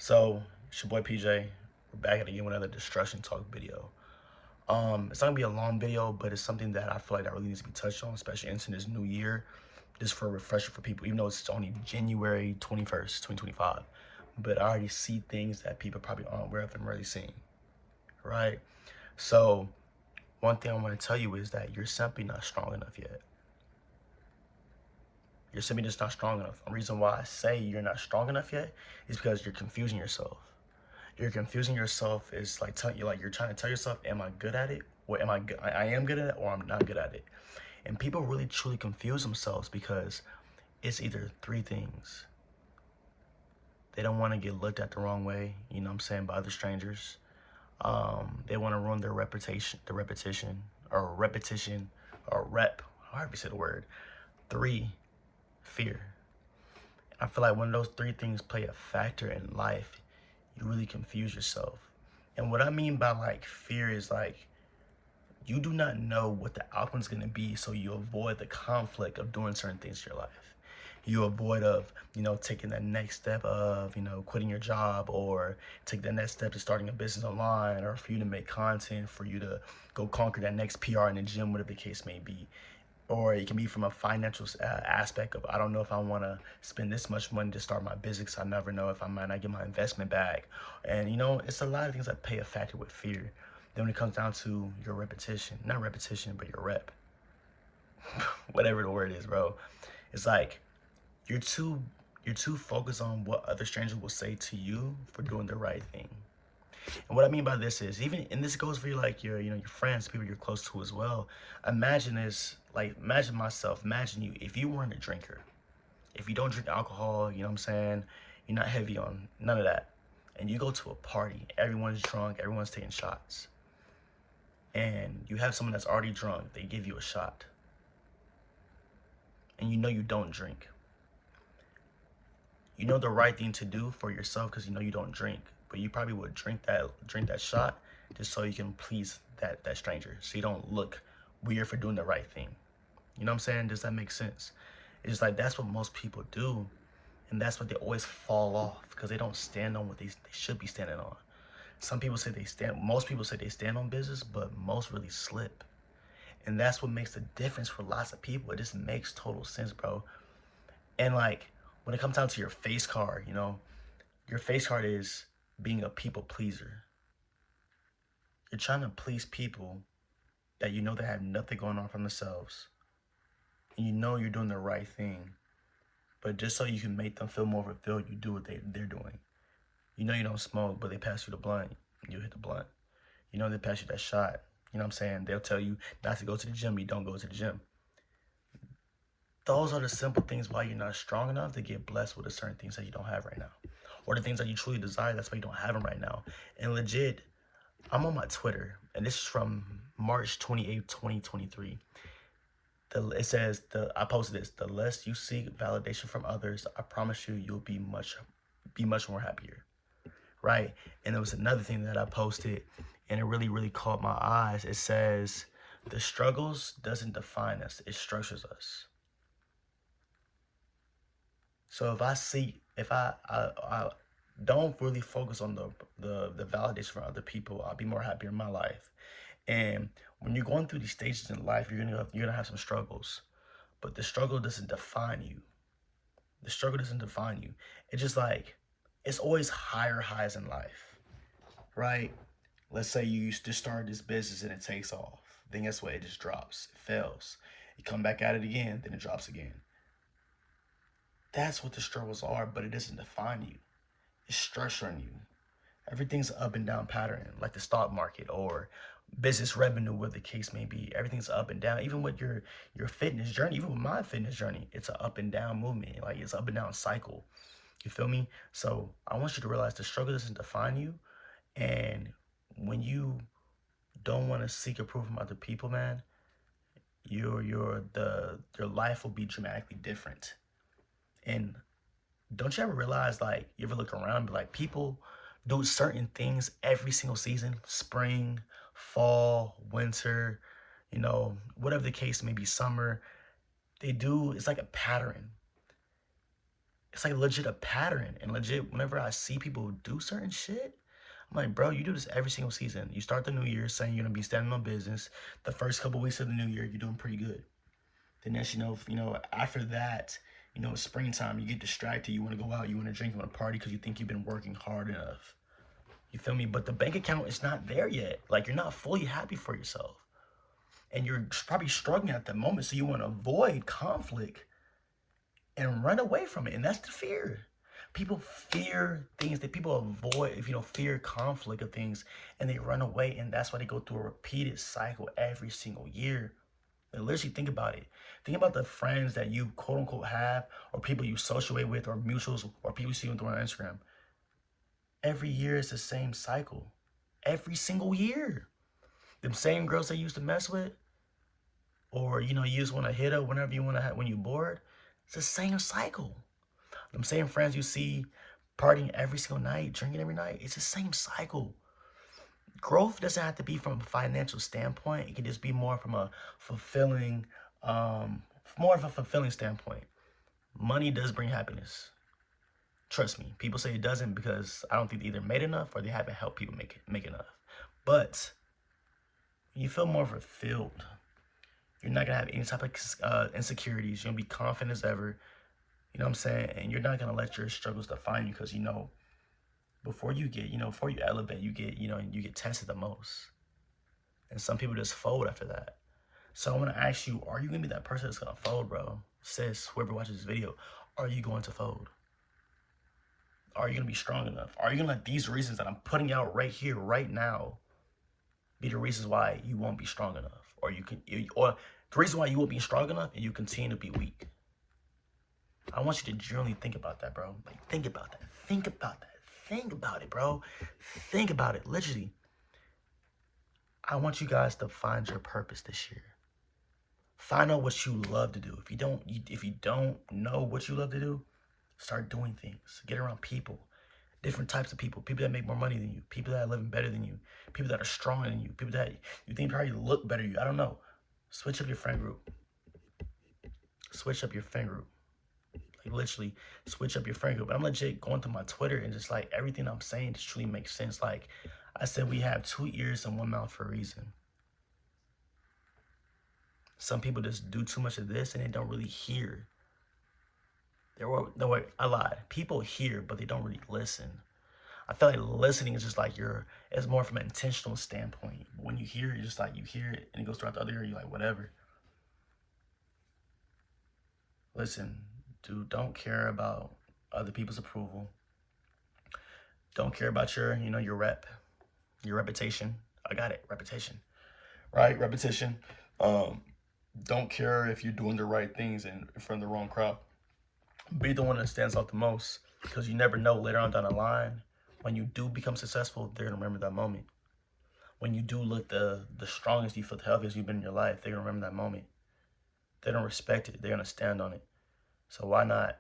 So, it's your boy PJ. We're back at it again with another Destruction Talk video. It's not gonna be a long video, but it's something that I feel like that really needs to be touched on, especially into this new year, just for a refresher for people, even though it's only January 21st, 2025. But I already see things that people probably aren't aware of and really seeing, right? So, one thing I want to tell you is that you're simply not strong enough yet. You're simply just not strong enough. The reason why I say you're not strong enough yet is because you're confusing yourself. You're confusing yourself is like you're trying to tell yourself, am I good at it? Or am I good? I am good at it, or I'm not good at it. And people really truly confuse themselves because it's either three things. They don't want to get looked at the wrong way, you know what I'm saying, by other strangers. They want to ruin their repetition, or rep, however you say the word. Three, fear. I feel like when those three things play a factor in life, you really confuse yourself. And what I mean by like fear is like you do not know what the outcome is going to be, so you avoid the conflict of doing certain things in your life. You avoid of, taking that next step of, quitting your job, or take the next step to starting a business online, or for you to make content, for you to go conquer that next PR in the gym, whatever the case may be. Or it can be from a financial aspect of, I don't know if I want to spend this much money to start my business. I never know if I might not get my investment back. And, it's a lot of things that play a factor with fear. Then when it comes down to your repetition, not repetition, but your rep, whatever the word is, bro, it's like you're too you're too focused on what other strangers will say to you for doing the right thing. And what I mean by this is, even, and this goes for you, like your friends, people you're close to as well. Imagine this, like imagine myself, imagine you, if you weren't a drinker, if you don't drink alcohol, you know what I'm saying, you're not heavy on none of that, and you go to a party, everyone's drunk, everyone's taking shots, and you have someone that's already drunk, they give you a shot, and you don't drink. You know the right thing to do for yourself because you don't drink, but you probably would drink that shot just so you can please that stranger, so you don't look weird for doing the right thing. You know what I'm saying? Does that make sense? It's just like that's what most people do, and that's what they always fall off because they don't stand on what they should be standing on. Most people say they stand on business, but most really slip. And that's what makes the difference for lots of people. It just makes total sense, bro. And like when it comes down to your face card, your face card is being a people pleaser. You're trying to please people that they have nothing going on for themselves. And you're doing the right thing. But just so you can make them feel more fulfilled, you do what they're doing. You don't smoke, but they pass you the blunt. You hit the blunt. They pass you that shot. You know what I'm saying? They'll tell you not to go to the gym. You don't go to the gym. Those are the simple things why you're not strong enough to get blessed with the certain things that you don't have right now. Or the things that you truly desire, that's why you don't have them right now. And legit, I'm on my Twitter, and this is from March 28th, 2023. It says, I posted this, the less you seek validation from others, I promise you'll be much more happier. Right? And there was another thing that I posted, and it really, really caught my eyes. It says, the struggles doesn't define us, it structures us. So if I don't really focus on the validation from other people, I'll be more happier in my life. And when you're going through these stages in life, you're gonna have some struggles, but the struggle doesn't define you. The struggle doesn't define you. It's just like it's always higher highs in life, right? Let's say you just start this business and it takes off. Then guess what? It just drops. It fails. You come back at it again, then it drops again. That's what the struggles are, but it doesn't define you. It's structuring you. Everything's an up and down pattern, like the stock market or business revenue, whatever the case may be. Everything's up and down. Even with your fitness journey, even with my fitness journey, it's an up and down movement. Like it's up and down cycle. You feel me? So I want you to realize the struggle doesn't define you. And when you don't want to seek approval from other people, man, your life will be dramatically different. And don't you ever realize, like, you ever look around and be like, people do certain things every single season, spring, fall, winter, whatever the case may be, summer. It's like a pattern. It's like legit a pattern. And legit, whenever I see people do certain shit, I'm like, bro, you do this every single season. You start the new year saying you're gonna be standing on business. The first couple weeks of the new year, you're doing pretty good. Then next, after that, it's springtime. You get distracted. You want to go out. You want to drink. You want to party because you think you've been working hard enough. You feel me? But the bank account is not there yet. Like, you're not fully happy for yourself. And you're probably struggling at that moment. So you want to avoid conflict and run away from it. And that's the fear. People fear things that people avoid, fear conflict of things, and they run away. And that's why they go through a repeated cycle every single year. Like, literally think about it. Think about the friends that you quote unquote have, or people you associate with, or mutuals, or people you see on Instagram. Every year is the same cycle. Every single year. Them same girls they used to mess with, or you just want to hit up whenever you want to, when you're bored. It's the same cycle. Them same friends you see partying every single night, drinking every night. It's the same cycle. Growth doesn't have to be from a financial standpoint. It can just be more from a fulfilling, standpoint. Money does bring happiness. Trust me. People say it doesn't because I don't think they either made enough or they haven't helped people make enough. But you feel more fulfilled. You're not gonna have any type of insecurities. You're gonna be confident as ever. You know what I'm saying? And you're not gonna let your struggles define you because before you elevate, you get tested the most. And some people just fold after that. So I want to ask you, are you going to be that person that's going to fold, bro? Sis, whoever watches this video, are you going to fold? Are you going to be strong enough? Are you going to let these reasons that I'm putting out right here, right now, be the reasons why you won't be strong enough? Or the reason why you won't be strong enough and you continue to be weak? I want you to generally think about that, bro. Like, think about that. Think about that. Think about it, bro. Think about it. Literally. I want you guys to find your purpose this year. Find out what you love to do. If you don't know what you love to do, start doing things. Get around people. Different types of people. People that make more money than you. People that are living better than you. People that are stronger than you. People that you think probably look better than you. I don't know. Switch up your friend group. Switch up your friend group. Like, literally, switch up your friend group. But I'm legit going through my Twitter and just like everything I'm saying just truly makes sense. Like I said, we have 2 ears and 1 mouth for a reason. Some people just do too much of this and they don't really hear. I lied. People hear, but they don't really listen. I feel like listening is just like it's more from an intentional standpoint. But when you hear it, just like you hear it and it goes throughout the other ear, you're like, whatever. Listen, dude, don't care about other people's approval. Don't care about your reputation. I got it, reputation. Right? Repetition. Don't care if you're doing the right things in front of the wrong crowd. Be the one that stands out the most, because you never know later on down the line, when you do become successful, they're going to remember that moment. When you do look the strongest, you feel the healthiest you've been in your life, they're going to remember that moment. They don't respect it. They're going to stand on it. So why not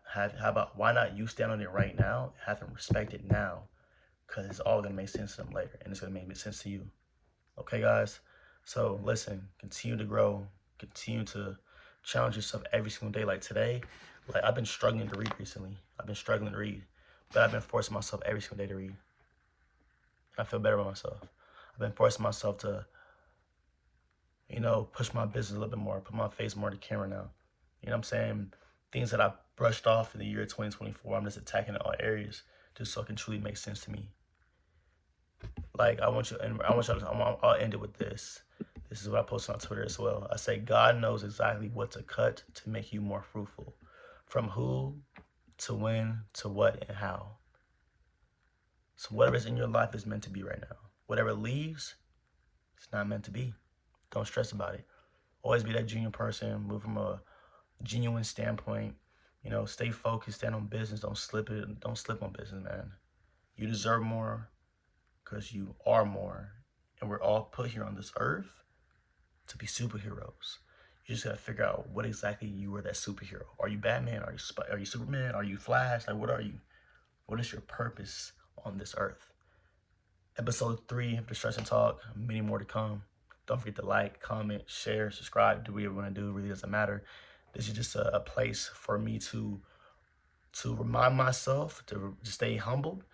you stand on it right now, have them respect it now, because it's all going to make sense to them later, and it's going to make sense to you. Okay, guys? So listen, continue to grow, continue to challenge yourself every single day. Like today, like I've been struggling to read recently. I've been struggling to read, but I've been forcing myself every single day to read. I feel better about myself. I've been forcing myself to, push my business a little bit more, put my face more to camera now. You know what I'm saying? Things that I brushed off in the year 2024, I'm just attacking in all areas just so it can truly make sense to me. Like I'll end it with this. This is what I posted on Twitter as well. I say, God knows exactly what to cut to make you more fruitful. From who, to when, to what, and how. So whatever's in your life is meant to be right now. Whatever leaves, it's not meant to be. Don't stress about it. Always be that genuine person. Move from a genuine standpoint. Stay focused, stand on business. Don't slip on business, man. You deserve more because you are more. And we're all put here on this earth to be superheroes. You just gotta figure out what exactly you are that superhero. Are you Batman? Are you Superman? Are you Flash? Like, what are you? What is your purpose on this earth? Episode 3 of Distraction Talk. Many more to come. Don't forget to like, comment, share, subscribe. Do whatever you want to do. It really doesn't matter. This is just a place for me to to remind myself to stay humbled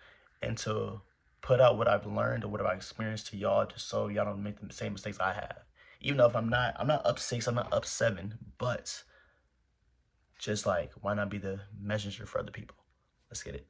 and to put out what I've learned or what I've experienced to y'all, just so y'all don't make the same mistakes I have. Even though if I'm not up 6, I'm not up 7, but just like, why not be the messenger for other people? Let's get it.